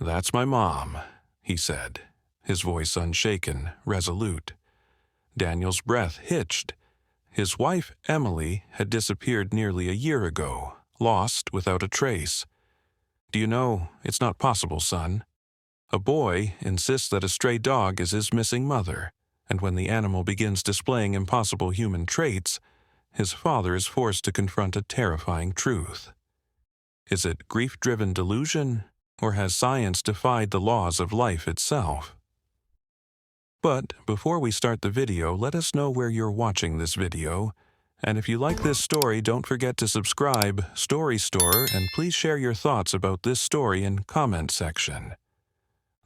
"That's my mom," he said, his voice unshaken, resolute. Daniel's breath hitched. His wife, Emily, had disappeared nearly a year ago, lost without a trace. "Do you know, it's not possible, son. A boy insists that a stray dog is his missing mother, and when the animal begins displaying impossible human traits, his father is forced to confront a terrifying truth. Is it grief-driven delusion, or has science defied the laws of life itself?" But before we start the video, let us know where you're watching this video. And if you like this story, don't forget to subscribe, Story Store, and please share your thoughts about this story in comment section.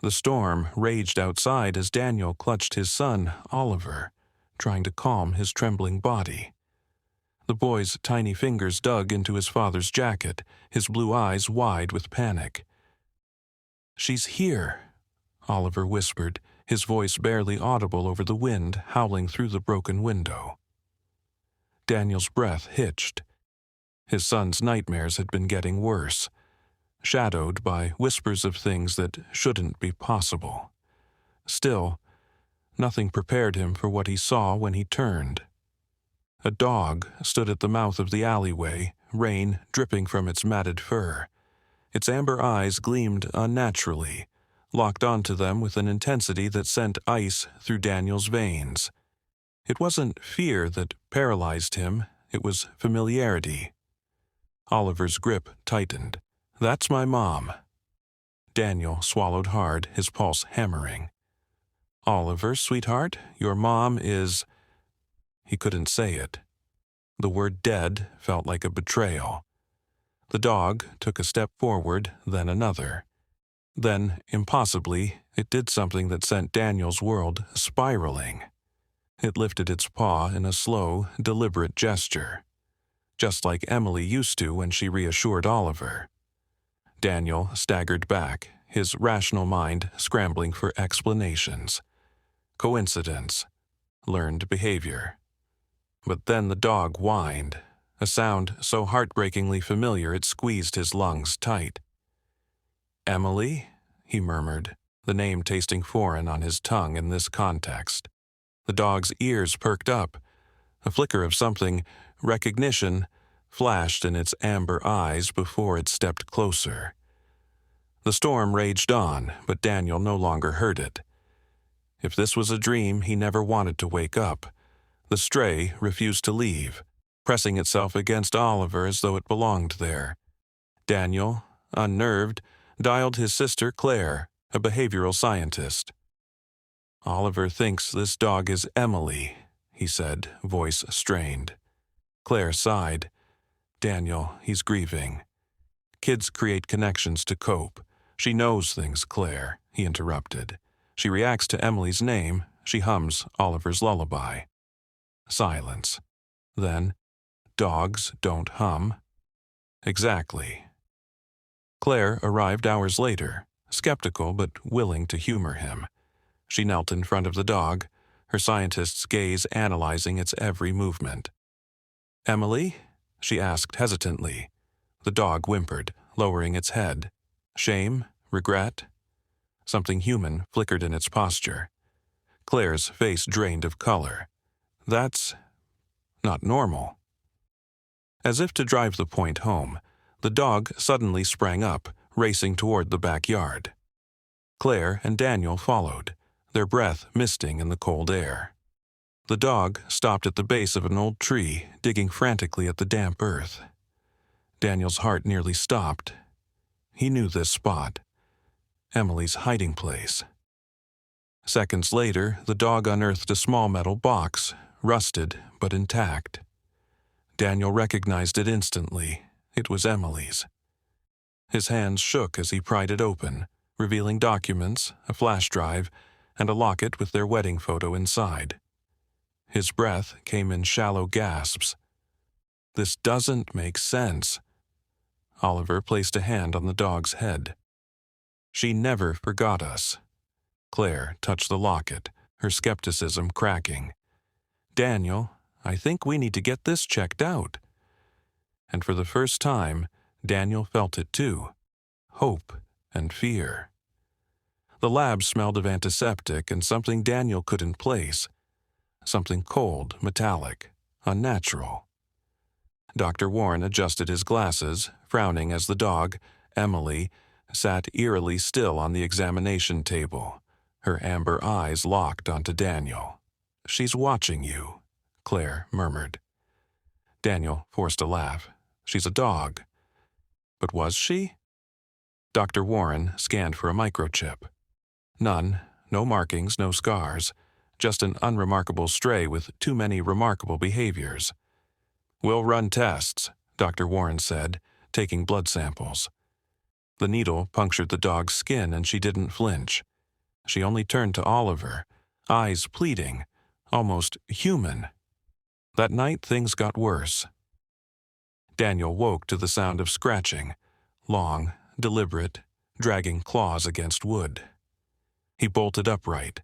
The storm raged outside as Daniel clutched his son, Oliver, trying to calm his trembling body. The boy's tiny fingers dug into his father's jacket, his blue eyes wide with panic. "She's here," Oliver whispered, his voice barely audible over the wind howling through the broken window. Daniel's breath hitched. His son's nightmares had been getting worse, shadowed by whispers of things that shouldn't be possible. Still, nothing prepared him for what he saw when he turned. A dog stood at the mouth of the alleyway, rain dripping from its matted fur. Its amber eyes gleamed unnaturally, locked onto them with an intensity that sent ice through Daniel's veins. It wasn't fear that paralyzed him, it was familiarity. Oliver's grip tightened. "That's my mom." Daniel swallowed hard, his pulse hammering. "Oliver, sweetheart, your mom is—" He couldn't say it. The word dead felt like a betrayal. The dog took a step forward, then another. Then, impossibly, it did something that sent Daniel's world spiraling. It lifted its paw in a slow, deliberate gesture, just like Emily used to when she reassured Oliver. Daniel staggered back, his rational mind scrambling for explanations. Coincidence. Learned behavior. But then the dog whined, a sound so heartbreakingly familiar it squeezed his lungs tight. "Emily?" he murmured, the name tasting foreign on his tongue in this context. The dog's ears perked up. A flicker of something, recognition, flashed in its amber eyes before it stepped closer. The storm raged on, but Daniel no longer heard it. If this was a dream, he never wanted to wake up. The stray refused to leave, pressing itself against Oliver as though it belonged there. Daniel, unnerved, dialed his sister Claire, a behavioral scientist. "Oliver thinks this dog is Emily," he said, voice strained. Claire sighed. "Daniel, he's grieving. Kids create connections to cope. She knows things, Claire," he interrupted. "She reacts to Emily's name. She hums Oliver's lullaby." Silence. Then, "Dogs don't hum." "Exactly." Claire arrived hours later, skeptical but willing to humor him. She knelt in front of the dog, her scientist's gaze analyzing its every movement. "Emily?" she asked hesitantly. The dog whimpered, lowering its head. Shame? Regret? Something human flickered in its posture. Claire's face drained of color. "That's not normal." As if to drive the point home, the dog suddenly sprang up, racing toward the backyard. Claire and Daniel followed, their breath misting in the cold air. The dog stopped at the base of an old tree, digging frantically at the damp earth. Daniel's heart nearly stopped. He knew this spot. Emily's hiding place. Seconds later, the dog unearthed a small metal box, rusted but intact. Daniel recognized it instantly. It was Emily's. His hands shook as he pried it open, revealing documents, a flash drive, and a locket with their wedding photo inside. His breath came in shallow gasps. "This doesn't make sense." Oliver placed a hand on the dog's head. "She never forgot us." Claire touched the locket, her skepticism cracking. "Daniel, I think we need to get this checked out." And for the first time, Daniel felt it too. Hope and fear. The lab smelled of antiseptic and something Daniel couldn't place. Something cold, metallic, unnatural. Dr. Warren adjusted his glasses, frowning as the dog, Emily, sat eerily still on the examination table, her amber eyes locked onto Daniel. "She's watching you," Claire murmured. Daniel forced a laugh. "She's a dog." But was she? Dr. Warren scanned for a microchip. None, no markings, no scars, just an unremarkable stray with too many remarkable behaviors. "We'll run tests," Dr. Warren said, taking blood samples. The needle punctured the dog's skin and she didn't flinch. She only turned to Oliver, eyes pleading, almost human. That night things got worse. Daniel woke to the sound of scratching, long, deliberate, dragging claws against wood. He bolted upright.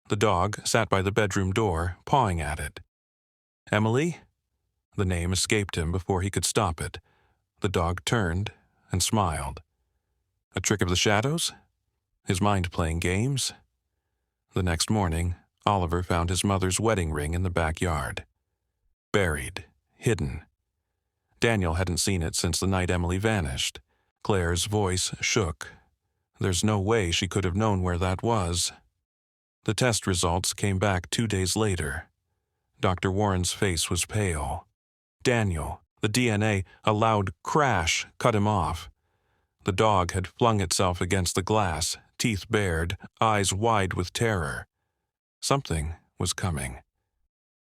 The dog sat by the bedroom door, pawing at it. "Emily?" The name escaped him before he could stop it. The dog turned and smiled. A trick of the shadows? His mind playing games? The next morning, Oliver found his mother's wedding ring in the backyard. Buried, hidden. Daniel hadn't seen it since the night Emily vanished. Claire's voice shook. There's no way she could have known where that was. The test results came back 2 days later. Dr. Warren's face was pale. Daniel, the DNA, a loud crash cut him off. The dog had flung itself against the glass, teeth bared, eyes wide with terror. Something was coming.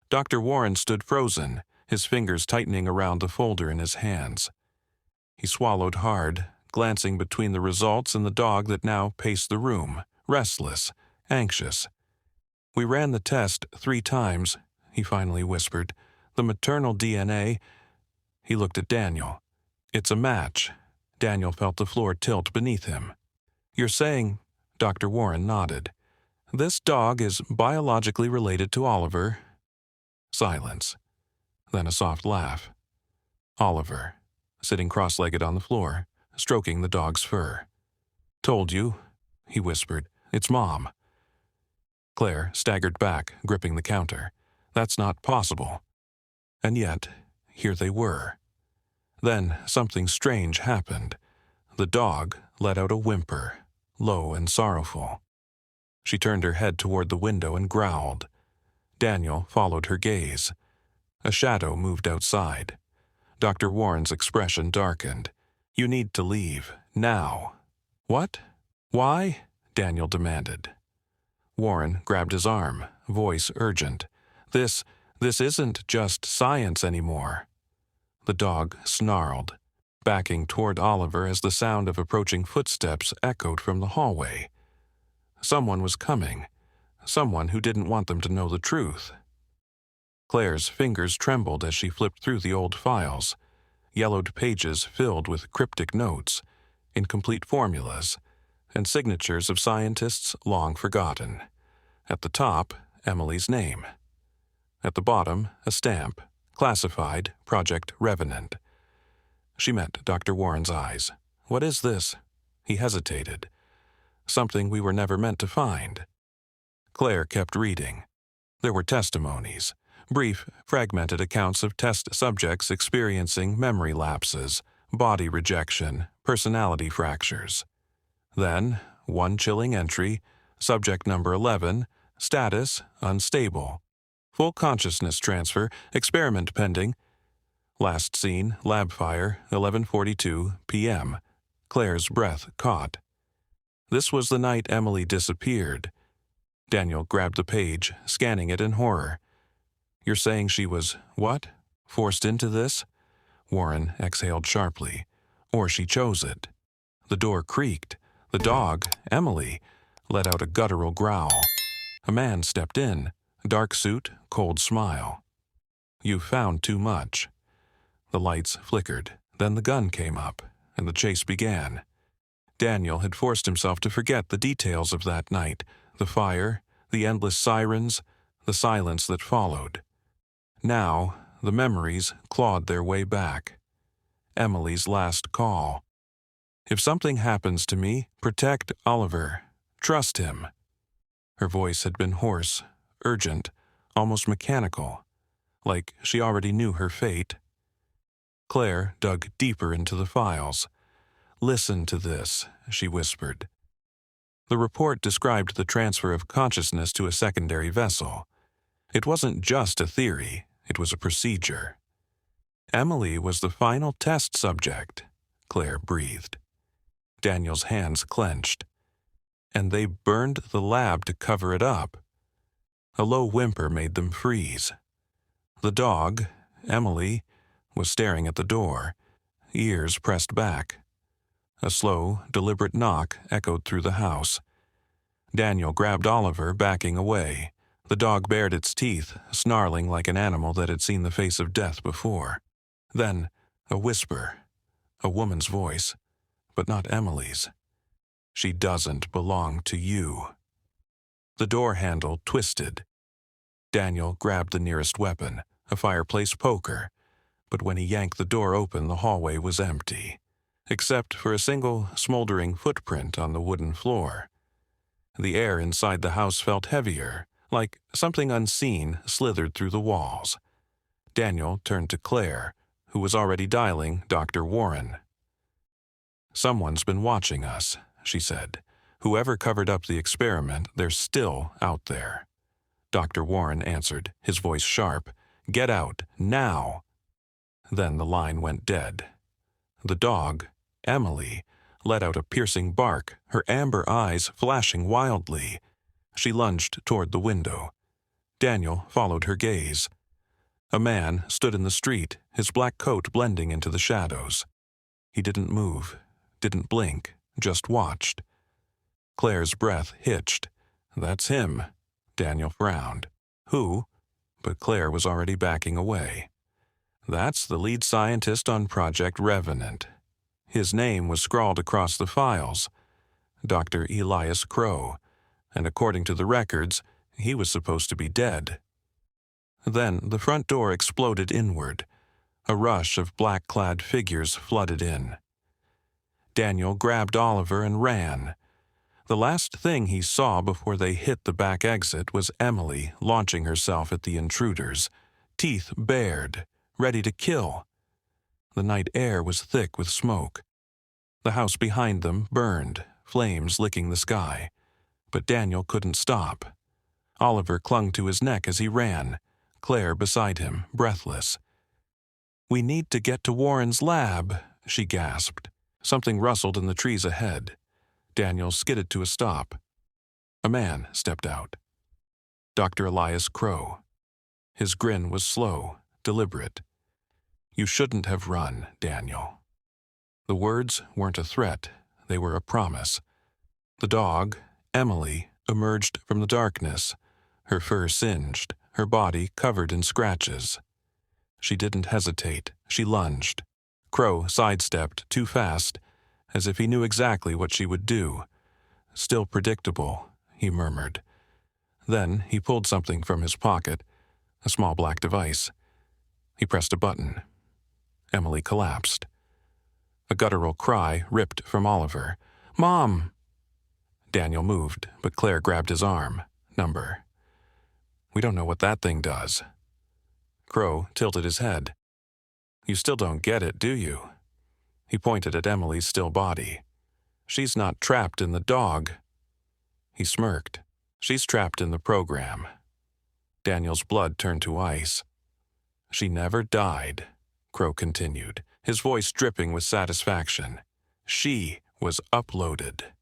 Dr. Warren stood frozen, his fingers tightening around the folder in his hands. He swallowed hard, glancing between the results and the dog that now paced the room, restless, anxious. "We ran the test 3 times, he finally whispered. "The maternal DNA—" He looked at Daniel. "It's a match." Daniel felt the floor tilt beneath him. "You're saying—" Dr. Warren nodded. "This dog is biologically related to Oliver." Silence. Then a soft laugh. Oliver, sitting cross-legged on the floor, stroking the dog's fur. "Told you," he whispered. "It's Mom." Claire staggered back, gripping the counter. "That's not possible." And yet, here they were. Then something strange happened. The dog let out a whimper, low and sorrowful. She turned her head toward the window and growled. Daniel followed her gaze. A shadow moved outside. Dr. Warren's expression darkened. "You need to leave, now." "What? Why?" Daniel demanded. Warren grabbed his arm, voice urgent. This isn't just science anymore." The dog snarled, backing toward Oliver as the sound of approaching footsteps echoed from the hallway. Someone was coming, someone who didn't want them to know the truth. Claire's fingers trembled as she flipped through the old files, yellowed pages filled with cryptic notes, incomplete formulas, and signatures of scientists long forgotten. At the top, Emily's name. At the bottom, a stamp, classified, Project Revenant. She met Dr. Warren's eyes. "What is this?" He hesitated. "Something we were never meant to find." Claire kept reading. There were testimonies, brief, fragmented accounts of test subjects experiencing memory lapses, body rejection, personality fractures. Then, one chilling entry, subject number 11, status unstable. Full consciousness transfer, experiment pending. Last seen, lab fire, 11:42 p.m. Claire's breath caught. This was the night Emily disappeared. Daniel grabbed the page, scanning it in horror. "You're saying she was, what? Forced into this?" Warren exhaled sharply. "Or she chose it." The door creaked. The dog, Emily, let out a guttural growl. A man stepped in, dark suit, cold smile. "You've found too much." The lights flickered, then the gun came up, and the chase began. Daniel had forced himself to forget the details of that night, the fire, the endless sirens, the silence that followed. Now, the memories clawed their way back. Emily's last call. "If something happens to me, protect Oliver. trust him." Her voice had been hoarse, urgent, almost mechanical, like she already knew her fate. Claire dug deeper into the files. "Listen to this," she whispered. The report described the transfer of consciousness to a secondary vessel. It wasn't just a theory, it was a procedure. "Emily was the final test subject," Claire breathed. Daniel's hands clenched. "And they burned the lab to cover it up." A low whimper made them freeze. The dog, Emily, was staring at the door, ears pressed back. A slow, deliberate knock echoed through the house. Daniel grabbed Oliver, backing away. The dog bared its teeth, snarling like an animal that had seen the face of death before. Then, a whisper, a woman's voice, but not Emily's. "She doesn't belong to you." The door handle twisted. Daniel grabbed the nearest weapon, a fireplace poker, but when he yanked the door open, the hallway was empty, except for a single smoldering footprint on the wooden floor. The air inside the house felt heavier, like something unseen slithered through the walls. Daniel turned to Claire, who was already dialing Dr. Warren. "Someone's been watching us," she said. "Whoever covered up the experiment, they're still out there." Dr. Warren answered, his voice sharp. "Get out, now!" Then the line went dead. The dog, Emily, let out a piercing bark, her amber eyes flashing wildly. She lunged toward the window. Daniel followed her gaze. A man stood in the street, his black coat blending into the shadows. He didn't move, didn't blink, just watched. Claire's breath hitched. "That's him." Daniel frowned. "Who?" But Claire was already backing away. "That's the lead scientist on Project Revenant. His name was scrawled across the files. Dr. Elias Crow. And according to the records, he was supposed to be dead." Then the front door exploded inward. A rush of black-clad figures flooded in. Daniel grabbed Oliver and ran. The last thing he saw before they hit the back exit was Emily launching herself at the intruders, teeth bared, ready to kill. The night air was thick with smoke. The house behind them burned, flames licking the sky. But Daniel couldn't stop. Oliver clung to his neck as he ran, Claire beside him, breathless. "We need to get to Warren's lab," she gasped. Something rustled in the trees ahead. Daniel skidded to a stop. A man stepped out. Dr. Elias Crow. His grin was slow, deliberate. "You shouldn't have run, Daniel." The words weren't a threat, they were a promise. The dog, Emily, emerged from the darkness, her fur singed, her body covered in scratches. She didn't hesitate, she lunged. Crow sidestepped too fast, as if he knew exactly what she would do. "Still predictable," he murmured. Then he pulled something from his pocket, a small black device. He pressed a button. Emily collapsed. A guttural cry ripped from Oliver. "Mom!" Daniel moved, but Claire grabbed his arm. "Number." "We don't know what that thing does." Crow tilted his head. "You still don't get it, do you?" He pointed at Emily's still body. "She's not trapped in the dog." He smirked. "She's trapped in the program." Daniel's blood turned to ice. "She never died," Crow continued, his voice dripping with satisfaction. "She was uploaded."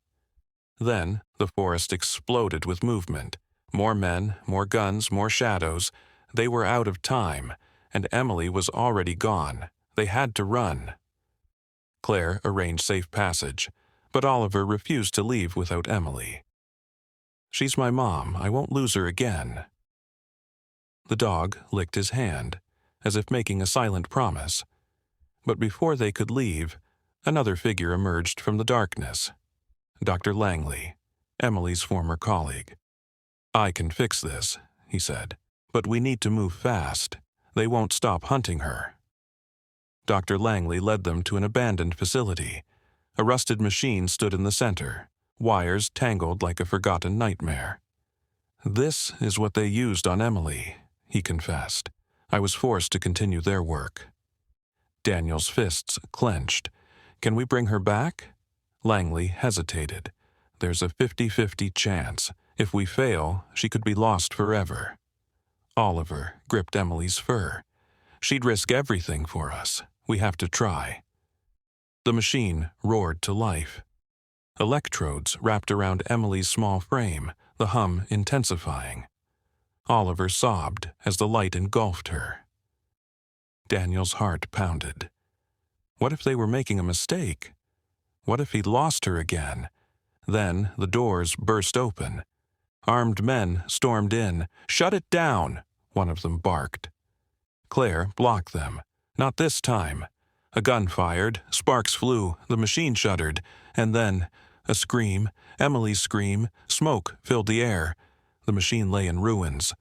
Then the forest exploded with movement. More men, more guns, more shadows. They were out of time, and Emily was already gone. They had to run. Claire arranged safe passage, but Oliver refused to leave without Emily. "She's my mom. I won't lose her again." The dog licked his hand, as if making a silent promise. But before they could leave, another figure emerged from the darkness. Dr. Langley, Emily's former colleague. "I can fix this," he said, "but we need to move fast. They won't stop hunting her." Dr. Langley led them to an abandoned facility. A rusted machine stood in the center. wires tangled like a forgotten nightmare. "This is what they used on Emily," he confessed. "I was forced to continue their work." Daniel's fists clenched. "Can we bring her back?" Langley hesitated. "There's a 50-50 chance. If we fail, she could be lost forever." Oliver gripped Emily's fur. "She'd risk everything for us. We have to try." The machine roared to life. Electrodes wrapped around Emily's small frame, the hum intensifying. Oliver sobbed as the light engulfed her. Daniel's heart pounded. What if they were making a mistake? What if he'd lost her again? Then the doors burst open. Armed men stormed in. "Shut it down!" one of them barked. Claire blocked them. "Not this time." A gun fired, sparks flew, the machine shuddered, and then a scream, Emily's scream, smoke filled the air. The machine lay in ruins.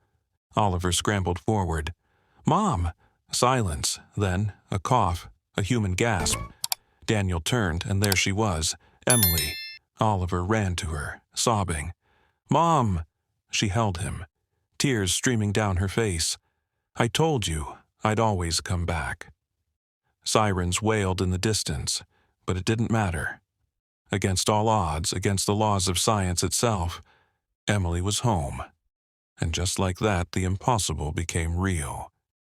Oliver scrambled forward. "Mom!" Silence, then a cough, a human gasp. Daniel turned, and there she was, Emily. Oliver ran to her, sobbing. "Mom!" She held him, tears streaming down her face. "I told you I'd always come back." Sirens wailed in the distance, but it didn't matter. Against all odds, against the laws of science itself, Emily was home. And just like that, the impossible became real.